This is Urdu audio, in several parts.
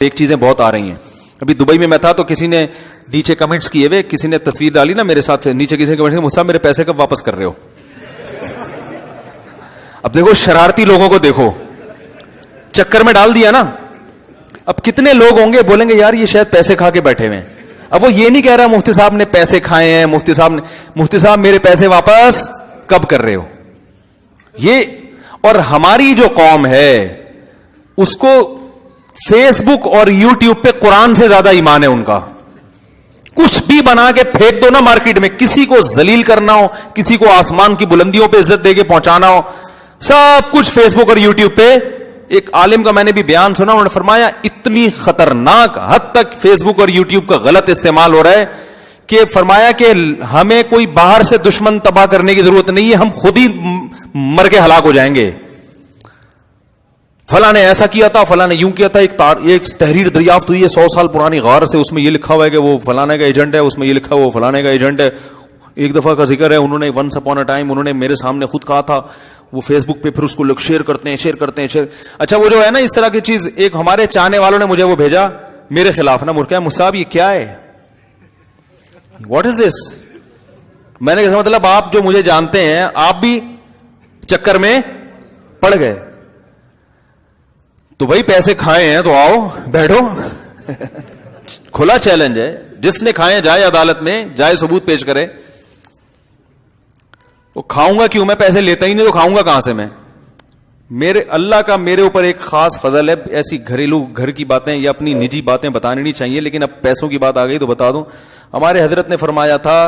ایک چیزیں بہت آ رہی ہیں. ابھی دبئی میں تھا تو کسی نے نیچے کمنٹس کیے ہوئے, کسی نے تصویر ڈالی نا میرے ساتھ, نیچے کسی نے کمنٹ کیا, مجھ میرے پیسے کب واپس کر رہے ہو. اب دیکھو شرارتی لوگوں کو دیکھو, چکر میں ڈال دیا نا. اب کتنے لوگ ہوں گے بولیں گے یار یہ شاید پیسے کھا کے بیٹھے ہوئے. اب وہ یہ نہیں کہہ رہا مفتی صاحب نے پیسے کھائے ہیں, مفتی صاحب میرے پیسے واپس کب کر رہے ہو. یہ اور ہماری جو قوم ہے اس کو فیس بک اور یوٹیوب پہ قرآن سے زیادہ ایمان ہے ان کا. کچھ بھی بنا کے پھینک دو نا مارکیٹ میں, کسی کو ذلیل کرنا ہو, کسی کو آسمان کی بلندیوں پہ عزت دے کے پہنچانا ہو, سب کچھ فیس بک اور یوٹیوب پہ. ایک عالم کا میں نے بھی بیان سنا, انہوں نے فرمایا اتنی خطرناک حد تک فیس بک اور یوٹیوب کا غلط استعمال ہو رہا ہے کہ فرمایا کہ ہمیں کوئی باہر سے دشمن تباہ کرنے کی ضرورت نہیں ہے, ہم خود ہی مر کے ہلاک ہو جائیں گے. فلاں نے ایسا کیا تھا, فلاں نے یوں کیا تھا. ایک تحریر دریافت ہوئی ہے 100 سال پرانی غار سے, اس میں یہ لکھا ہوا ہے کہ وہ فلانے کا ایجنٹ ہے, اس میں یہ لکھا ہوا وہ فلانے کا ایجنٹ ہے. ایک دفعہ کا ذکر ہے, انہوں نے ونس اپون اے ٹائم انہوں نے میرے سامنے خود کہا تھا, وہ فیس بک پہ پھر اس کو لوگ شیئر کرتے ہیں. اچھا وہ جو ہے نا اس طرح کی چیز, ایک ہمارے چاہنے والوں نے مجھے وہ بھیجا میرے خلاف نا, مرکا مصعب یہ کیا ہے, واٹ از دس. میں نے کہا مطلب آپ جو مجھے جانتے ہیں آپ بھی چکر میں پڑ گئے. تو بھائی پیسے کھائے ہیں تو آؤ بیٹھو, کھلا چیلنج ہے, جس نے کھائے جائے عدالت میں, جائے ثبوت پیش کرے. وہ کھاؤں گا کیوں, میں پیسے لیتا ہی نہیں تو کھاؤں گا کہاں سے میں. میرے اللہ کا میرے اوپر ایک خاص فضل ہے, ایسی گھریلو گھر کی باتیں یا اپنی نجی باتیں بتانی نہیں چاہیے, لیکن اب پیسوں کی بات آ گئی تو بتا دوں. ہمارے حضرت نے فرمایا تھا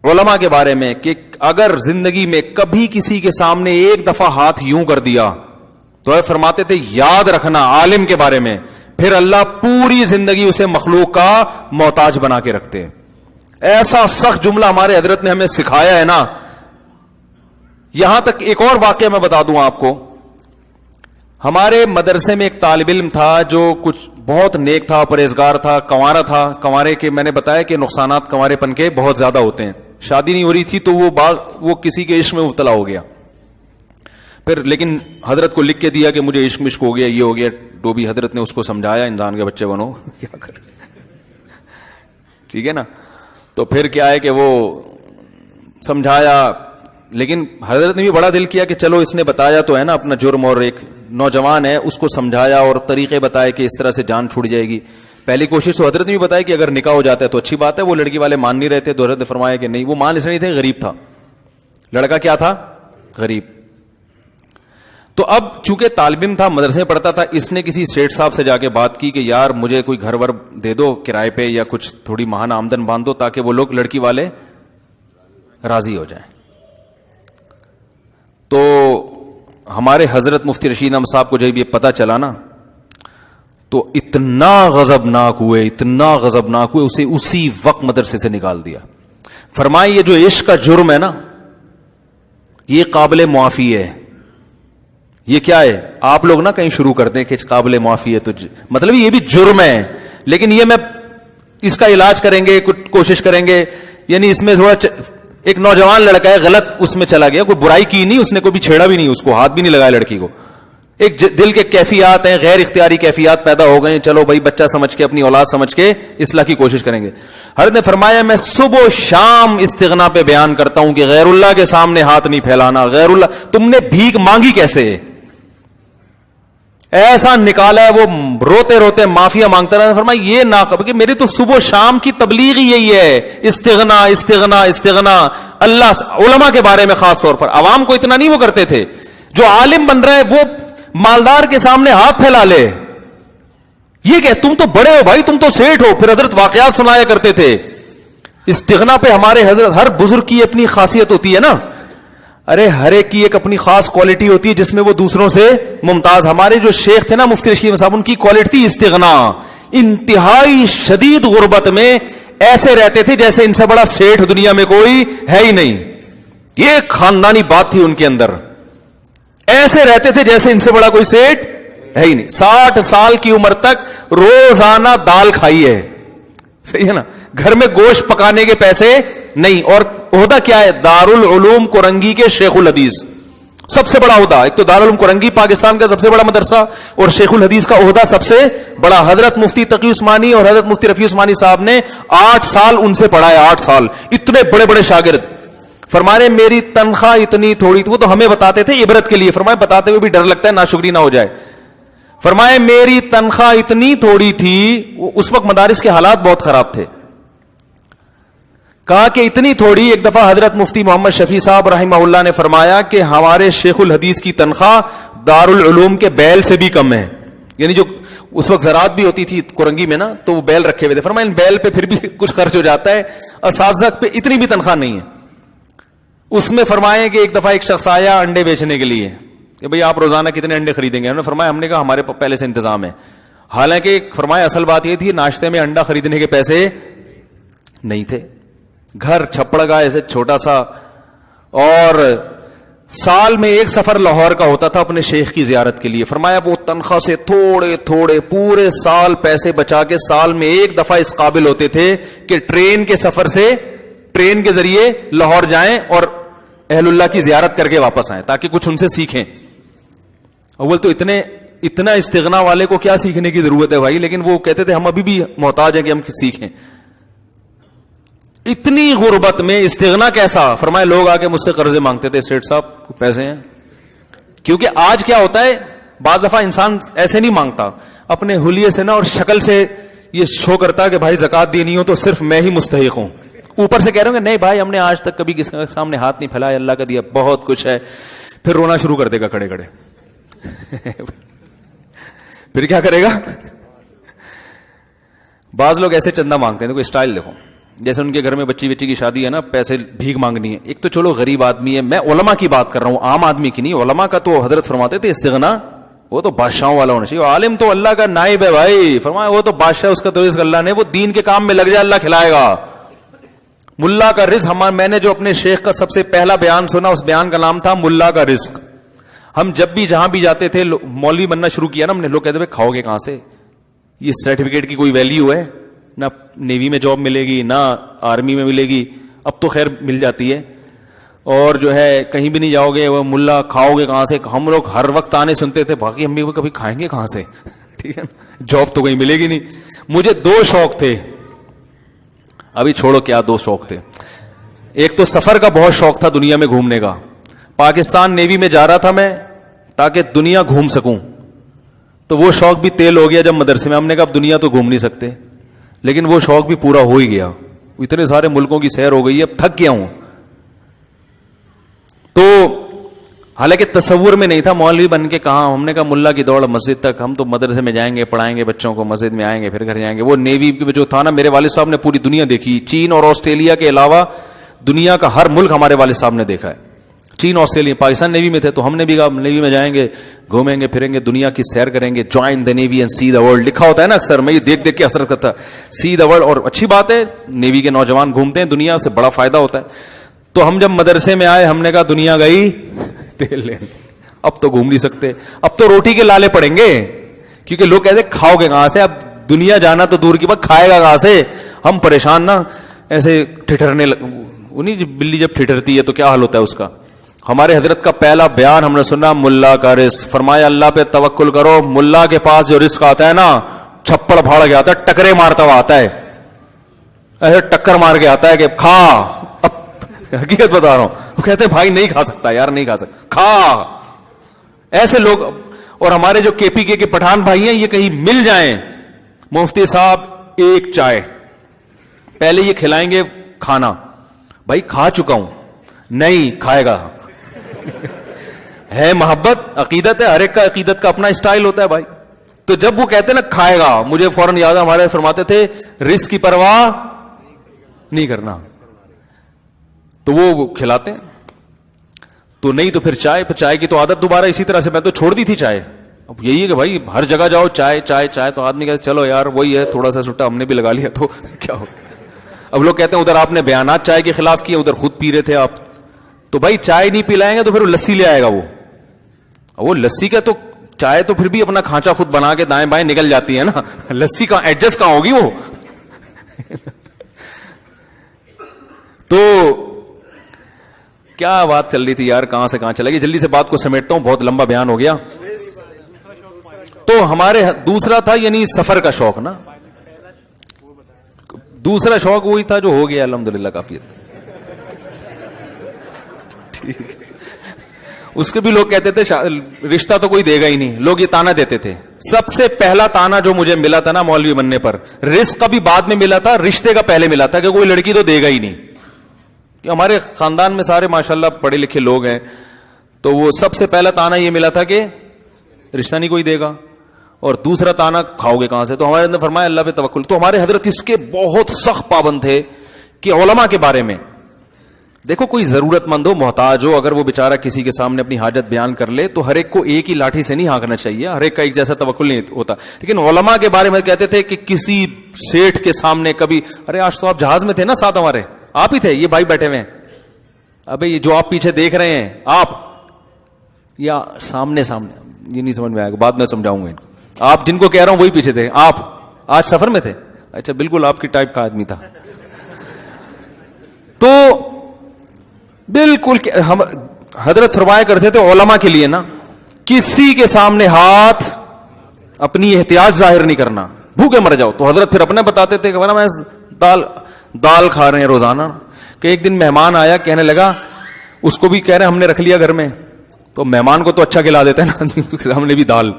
علماء کے بارے میں کہ اگر زندگی میں کبھی کسی کے سامنے ایک دفعہ ہاتھ یوں کر دیا تو فرماتے تھے یاد رکھنا عالم کے بارے میں, پھر اللہ پوری زندگی اسے مخلوق کا محتاج بنا کے رکھتے. ایسا سخت جملہ ہمارے حضرت نے ہمیں سکھایا ہے نا. یہاں تک ایک اور واقعہ میں بتا دوں آپ کو. ہمارے مدرسے میں ایک طالب علم تھا جو کچھ بہت نیک تھا, پرہیزگار تھا, کنوارا تھا. کنوارے کے میں نے بتایا کہ نقصانات کنوارے پن کے بہت زیادہ ہوتے ہیں. شادی نہیں ہو رہی تھی تو وہ کسی کے عشق میں مبتلا ہو گیا. پھر لیکن حضرت کو لکھ کے دیا کہ مجھے عشق ہو گیا, یہ ہو گیا. تو بھی حضرت نے اس کو سمجھایا انسان کے بچے بنو کیا کر, ٹھیک ہے نا. تو پھر کیا ہے کہ وہ سمجھایا, لیکن حضرت نے بھی بڑا دل کیا کہ چلو اس نے بتایا تو ہے نا اپنا جرم, اور ایک نوجوان ہے اس کو سمجھایا اور طریقے بتائے کہ اس طرح سے جان چھوٹ جائے گی. پہلی کوشش تو حضرت نے بھی بتایا کہ اگر نکاح ہو جاتا ہے تو اچھی بات ہے. وہ لڑکی والے مان نہیں رہے تھے تو حضرت نے فرمایا کہ نہیں, وہ مان اس نہیں تھے, غریب تھا لڑکا. کیا تھا, غریب. تو اب چونکہ طالب علم تھا, مدرسے میں پڑھتا تھا, اس نے کسی سیٹ صاحب سے جا کے بات کی کہ یار مجھے کوئی گھر ور دے دو کرائے پہ یا کچھ تھوڑی ماہانہ آمدن باندھ دو تاکہ وہ لوگ لڑکی والے راضی ہو جائیں. تو ہمارے حضرت مفتی رشید احمد صاحب کو جب یہ پتہ چلا نا تو اتنا غضبناک ہوئے, اسے اسی وقت مدرسے سے نکال دیا. فرمائے یہ جو عشق کا جرم ہے نا یہ قابل معافی ہے. یہ کیا ہے, آپ لوگ نا کہیں شروع کرتے ہیں کہ قابل معافی ہے تو مطلب یہ بھی جرم ہے, لیکن یہ میں اس کا علاج کریں گے, کوشش کریں گے. یعنی اس میں تھوڑا ایک نوجوان لڑکا ہے غلط اس میں چلا گیا, کوئی برائی کی نہیں, اس نے کوئی بھی چھیڑا بھی نہیں, اس کو ہاتھ بھی نہیں لگایا لڑکی کو. ایک دل کے کیفیات ہیں, غیر اختیاری کیفیات پیدا ہو گئے. چلو بھائی بچہ سمجھ کے, اپنی اولاد سمجھ کے اصلاح کی کوشش کریں گے. حضرت نے فرمایا میں صبح و شام استغنا پہ بیان کرتا ہوں کہ غیر اللہ کے سامنے ہاتھ نہیں پھیلانا. غیر اللہ, تم نے بھیک مانگی کیسے, ایسا نکالا ہے. وہ روتے روتے معافیا مانگتا رہا. فرمایا یہ نہ کہ میری تو صبح و شام کی تبلیغ ہی یہی ہے, استغنا استغنا استغنا. اللہ علماء کے بارے میں خاص طور پر عوام کو اتنا نہیں وہ کرتے تھے. جو عالم بن رہا ہے وہ مالدار کے سامنے ہاتھ پھیلا لے, یہ کہ تم تو بڑے ہو بھائی, تم تو سیٹ ہو. پھر حضرت واقعات سنایا کرتے تھے. استغنا پہ ہمارے حضرت, ہر بزرگ کی اپنی خاصیت ہوتی ہے نا. ارے ہر ایک کی ایک اپنی خاص کوالٹی ہوتی ہے جس میں وہ دوسروں سے ممتاز. ہمارے جو شیخ تھے نا مفتی رشید صاحب, ان کی کوالٹی تھی استغنا. انتہائی شدید غربت میں ایسے رہتے تھے جیسے ان سے بڑا سیٹھ دنیا میں کوئی ہے ہی نہیں. یہ خاندانی بات تھی ان کے اندر. ایسے رہتے تھے جیسے ان سے بڑا کوئی سیٹھ ہے ہی نہیں. 60 سال کی عمر تک روزانہ دال کھائی ہے, صحیح ہے نا. گھر میں گوشت پکانے کے پیسے نہیں. اور عہدہ کیا ہے, دارالعلوم کورنگی کے شیخ الحدیث. سب سے بڑا عہدہ. ایک تو دارالعلوم کرنگی پاکستان کا سب سے بڑا مدرسہ, اور شیخ الحدیث کا عہدہ سب سے بڑا. حضرت مفتی تقی عثمانی اور حضرت مفتی رفیع عثمانی صاحب نے 8 سال ان سے پڑھا ہے, 8 سال. اتنے بڑے بڑے شاگرد. فرمانے میری تنخواہ اتنی تھوڑی تھی, وہ تو ہمیں بتاتے تھے عبرت کے لیے, فرمائے بتاتے ہوئے بھی ڈر لگتا ہے ناشکری نہ ہو جائے. فرمائے میری تنخواہ اتنی تھوڑی تھی, اس وقت مدارس کے حالات بہت خراب تھے. کہا کہ اتنی تھوڑی, ایک دفعہ حضرت مفتی محمد شفیع صاحب رحمہ اللہ نے فرمایا کہ ہمارے شیخ الحدیث کی تنخواہ دارالعلوم کے بیل سے بھی کم ہے. یعنی جو اس وقت زراعت بھی ہوتی تھی کرنگی میں نا, تو وہ بیل رکھے ہوئے تھے. فرمایا ان بیل پہ پھر بھی کچھ خرچ ہو جاتا ہے, اساتذہ پہ اتنی بھی تنخواہ نہیں ہے. اس میں فرمائے کہ ایک دفعہ ایک شخص آیا انڈے بیچنے کے لیے کہ بھئی آپ روزانہ کتنے انڈے خریدیں گے. انہوں نے فرمایا ہم نے کہا ہمارے پہلے سے انتظام ہے. حالانکہ فرمایا اصل بات یہ تھی ناشتے میں انڈا خریدنے کے پیسے نہیں تھے. گھر چھپڑ گا ایسے چھوٹا سا, اور سال میں ایک سفر لاہور کا ہوتا تھا اپنے شیخ کی زیارت کے لیے. فرمایا وہ تنخواہ سے تھوڑے تھوڑے پورے سال پیسے بچا کے سال میں ایک دفعہ اس قابل ہوتے تھے کہ ٹرین کے سفر سے, ٹرین کے ذریعے لاہور جائیں اور اہل اللہ کی زیارت کر کے واپس آئیں تاکہ کچھ ان سے سیکھیں. اول تو اتنا استغنا والے کو کیا سیکھنے کی ضرورت ہے بھائی, لیکن وہ کہتے تھے ہم ابھی بھی محتاج ہیں کہ ہم سیکھیں. اتنی غربت میں استغنا کیسا. فرمائے لوگ آ کے مجھ سے قرضے مانگتے تھے, سیٹ صاحب پیسے ہیں. کیونکہ آج کیا ہوتا ہے, بعض دفعہ انسان ایسے نہیں مانگتا, اپنے حلیے سے نا اور شکل سے یہ شو کرتا کہ بھائی زکات دینی ہو تو صرف میں ہی مستحق ہوں. اوپر سے کہہ رہے ہوں کہ نہیں بھائی ہم نے آج تک کبھی کسی کے سامنے ہاتھ نہیں پھیلایا, اللہ کا دیا بہت کچھ ہے. پھر رونا شروع کر دے گا کھڑے کھڑے. پھر کیا کرے گا. بعض لوگ ایسے چندہ مانگتے ہیں, کوئی اسٹائل دیکھو, جیسے ان کے گھر میں بچی کی شادی ہے نا, پیسے بھیک مانگنی ہے. ایک تو چلو غریب آدمی ہے, میں علماء کی بات کر رہا ہوں, عام آدمی کی نہیں. علماء کا تو حضرت فرماتے تھے استغنا وہ تو بادشاہوں والا ہونا چاہیے. عالم تو اللہ کا نائب ہے بھائی. فرمایا وہ تو بادشاہ, اس کا تو رزق اللہ نے, وہ دین کے کام میں لگ جائے اللہ کھلائے گا. ملا کا رزق, میں نے جو اپنے شیخ کا سب سے پہلا بیان سنا, اس بیان کا نام تھا ملا کا رزق. ہم جب بھی جہاں بھی جاتے تھے, مولوی بننا شروع کیا نا ہم نے, لوگ کہتے تھے کھاؤ گے کہاں سے, یہ سرٹیفکیٹ کی کوئی ویلیو ہے, نہ نیوی میں جاب ملے گی نہ آرمی میں ملے گی. اب تو خیر مل جاتی ہے, اور جو ہے کہیں بھی نہیں جاؤ گے, وہ ملا کھاؤ گے کہاں سے. ہم لوگ ہر وقت آنے سنتے تھے, باقی ہم بھی کبھی کھائیں گے کہاں سے. ٹھیک ہے, جاب تو کہیں ملے گی نہیں. مجھے 2 شوق تھے, ابھی چھوڑو کیا 2 شوق تھے. ایک تو سفر کا بہت شوق تھا, دنیا میں گھومنے کا. پاکستان نیوی میں جا رہا تھا میں تاکہ دنیا گھوم سکوں, تو وہ شوق بھی تیل ہو گیا جب مدرسے میں ہم نے کہا اب دنیا تو گھوم نہیں سکتے, لیکن وہ شوق بھی پورا ہو ہی گیا. اتنے سارے ملکوں کی سیر ہو گئی ہے, اب تھک گیا ہوں. تو حالانکہ تصور میں نہیں تھا مولوی بن کے کہاں. ہم نے کہا ملا کی دوڑ مسجد تک, ہم تو مدرسے میں جائیں گے, پڑھائیں گے بچوں کو, مسجد میں آئیں گے, پھر گھر جائیں گے. وہ نیوی جو تھا نا, میرے والد صاحب نے پوری دنیا دیکھی. چین اور آسٹریلیا کے علاوہ دنیا کا ہر ملک ہمارے والد صاحب نے دیکھا ہے. چین, آسٹریلیا, پاکستان نیوی میں تھے تو ہم نے بھی کہا نیوی میں جائیں گے, گھومیں گے پھریں گے, دنیا کی سیر کریں گے. Join the navy and see the world لکھا ہوتا ہے نا اکثر, میں یہ دیکھ دیکھ کے اثر کرتا, سی دا ورلڈ. اور اچھی بات ہے, نیوی کے نوجوان گھومتے ہیں, دنیا سے بڑا فائدہ ہوتا ہے. تو ہم جب مدرسے میں آئے, ہم نے کہا دنیا گئی تیل لینے, اب تو گھوم نہیں سکتے, اب تو روٹی کے لالے پڑیں گے. کیونکہ لوگ کہتے کھاؤ گے کہاں سے, اب دنیا جانا تو دور کی بات, کھائے گا کہاں سے. ہم پریشان نا, ایسے ٹھٹرنے انہیں بلی جب ٹھٹرتی ہے تو کیا حال ہوتا ہے اس کا. ہمارے حضرت کا پہلا بیان ہم نے سنا, ملا کا رزق. فرمایا اللہ پہ توکل کرو, ملا کے پاس جو رزق آتا ہے نا, چھپڑ پھاڑ کے آتا ہے, ٹکرے مارتا ہوا آتا ہے, ایسے ٹکر مار کے آتا ہے کہ کھا. حقیقت بتا رہا ہوں, وہ کہتے ہیں بھائی نہیں کھا سکتا یار, نہیں کھا سکتا, کھا. ایسے لوگ. اور ہمارے جو کے پی کے پٹھان بھائی ہیں, یہ کہیں مل جائیں, مفتی صاحب ایک چائے, پہلے یہ کھلائیں گے کھانا. بھائی کھا چکا ہوں, نہیں کھائے گا. ہے محبت, عقیدت ہے, ہر ایک کا عقیدت کا اپنا اسٹائل ہوتا ہے بھائی. تو جب وہ کہتے ہیں نا کھائے گا, مجھے فوراً یاد ہے ہمارے فرماتے تھے رزق کی پرواہ نہیں کرنا, تو وہ کھلاتے ہیں. تو نہیں تو پھر چائے, پھر چائے کی تو عادت دوبارہ اسی طرح سے, میں تو چھوڑ دی تھی چائے. اب یہی ہے کہ بھائی ہر جگہ جاؤ چائے چائے چائے, تو آدمی کہتے چلو یار وہی ہے, تھوڑا سا سٹا ہم نے بھی لگا لیا تو کیا ہو. اب لوگ کہتے ہیں ادھر آپ نے بیانات چائے کے خلاف کیے, ادھر خود پی رہے تھے آپ. تو بھائی چائے نہیں پلائیں گے تو پھر وہ لسی لے آئے گا. وہ لسی کا تو چائے تو پھر بھی اپنا کھانچا خود بنا کے دائیں بائیں نکل جاتی ہے نا, لسی کا ایڈجسٹ کہاں ہوگی وہ. تو کیا بات چل رہی تھی یار, کہاں سے کہاں چلا گیا. جلدی سے بات کو سمیٹتا ہوں, بہت لمبا بیان ہو گیا. تو ہمارے دوسرا تھا یعنی سفر کا شوق نا. دوسرا شوق وہی تھا جو ہو گیا الحمدللہ کافی. ٹھیک, اس کے بھی لوگ کہتے تھے رشتہ تو کوئی دے گا ہی نہیں. لوگ یہ تانا دیتے تھے. سب سے پہلا تانا جو مجھے ملا تھا نا مولوی بننے پر, رزق کا بھی بعد میں ملا تھا, رشتے کا پہلے ملا تھا کہ کوئی لڑکی تو دے گا ہی نہیں. ہمارے خاندان میں سارے ماشاءاللہ پڑھے لکھے لوگ ہیں, تو وہ سب سے پہلا تانا یہ ملا تھا کہ رشتہ نہیں کوئی دے گا, اور دوسرا تانا کھاؤ گے کہاں سے. تو ہمارے اندر فرمایا اللہ پہ توکل. تو ہمارے حضرت اس کے بہت سخت پابند تھے کہ علماء کے بارے میں دیکھو, کوئی ضرورت مند ہو, محتاج ہو, اگر وہ بیچارہ کسی کے سامنے اپنی حاجت بیان کر لے تو ہر ایک کو ایک ہی لاٹھی سے نہیں ہانکنا چاہیے, ہر ایک کا ایک جیسا توکل نہیں ہوتا. لیکن علماء کے بارے میں کہتے تھے کہ کسی سیٹھ کے سامنے کبھی, ارے آج تو آپ جہاز میں تھے نا ساتھ ہمارے, آپ ہی تھے, یہ بھائی بیٹھے ہوئے ہیں, ابے یہ جو آپ پیچھے دیکھ رہے ہیں آپ یا سامنے یہ نہیں سمجھ میں آئے گا, بعد میں سمجھاؤں گا ان کو. آپ جن کو کہہ رہا ہوں وہی پیچھے تھے, آپ آج سفر میں تھے, اچھا بالکل آپ کی ٹائپ کا آدمی تھا. تو بالکل ہم حضرت فرمایا کرتے تھے علماء کے لیے نا, کسی کے سامنے ہاتھ اپنی احتیاج ظاہر نہیں کرنا, بھوکے مر جاؤ. تو حضرت پھر اپنے بتاتے تھے کہ میں دال کھا رہے ہیں روزانہ, کہ ایک دن مہمان آیا, کہنے لگا, اس کو بھی کہہ رہے ہم نے رکھ لیا گھر میں, تو مہمان کو تو اچھا کھلا دیتے ہیں نا, ہم نے بھی دال,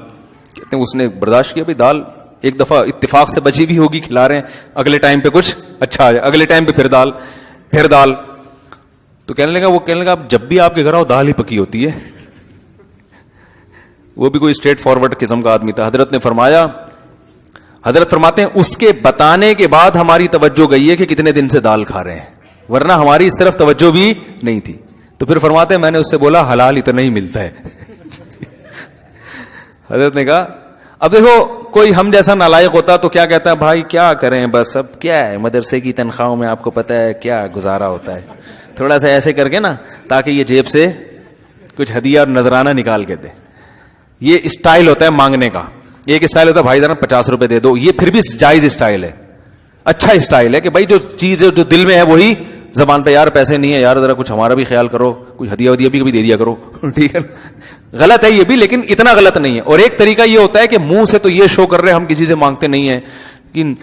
کہتے ہیں اس نے برداشت کیا, بھائی دال ایک دفعہ اتفاق سے بچی بھی ہوگی, کھلا رہے ہیں, اگلے ٹائم پہ کچھ اچھا آ جائے, اگلے ٹائم پہ پھر دال. تو کہنے لگا جب بھی آپ کے گھر آؤ دال ہی پکی ہوتی ہے. وہ بھی کوئی اسٹریٹ فارورڈ قسم کا آدمی تھا. حضرت نے فرمایا, حضرت فرماتے ہیں اس کے بتانے کے بعد ہماری توجہ گئی ہے کہ کتنے دن سے دال کھا رہے ہیں, ورنہ ہماری اس طرف توجہ بھی نہیں تھی. تو پھر فرماتے ہیں میں نے اس سے بولا حلال اتنا ہی ملتا ہے. حضرت نے کہا اب دیکھو کوئی ہم جیسا نالائق ہوتا تو کیا کہتا ہے, بھائی کیا کریں بس, اب کیا ہے مدرسے کی تنخواہوں میں آپ کو پتا ہے کیا گزارا ہوتا ہے, تھوڑا سا ایسے کر کے نا تاکہ یہ جیب سے کچھ ہدیہ اور نذرانہ نکال کے دے. یہ اسٹائل ہوتا ہے مانگنے کا. ایک اسٹائل ہوتا ہے بھائی ذرا 50 روپے دے دو, یہ پھر بھی جائز اسٹائل ہے, اچھا اسٹائل ہے کہ بھائی جو چیز ہے جو دل میں ہے وہی زبان پہ, یار پیسے نہیں ہے یار ذرا کچھ ہمارا بھی خیال کرو, کوئی ہدیہ ودیہ بھی کبھی دے دیا کرو. ٹھیک ہے, غلط ہے یہ بھی, لیکن اتنا غلط نہیں ہے. اور ایک طریقہ یہ ہوتا ہے کہ منہ سے تو یہ شو کر رہے ہم کسی سے مانگتے نہیں ہیں, لیکن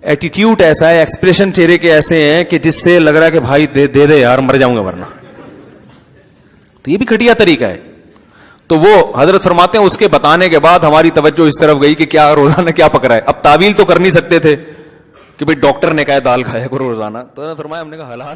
ایٹیٹیوڈ ایسا ہے, ایکسپریشن چہرے کے ایسے ہیں کہ جس سے لگ رہا ہے کہ بھائی دے دے یار, مر جاؤں گا ورنہ. تو یہ بھی گھٹیا طریقہ ہے. تو وہ حضرت فرماتے ہیں اس کے بتانے کے بعد ہماری توجہ اس طرف گئی کہ کیا روزانہ کیا پک رہا ہے. اب تعویل تو کر نہیں سکتے تھے کہ بھئی ڈاکٹر نے کہا دال کھایا کرو روزانہ, تو فرمایا ہم نے کہا حلال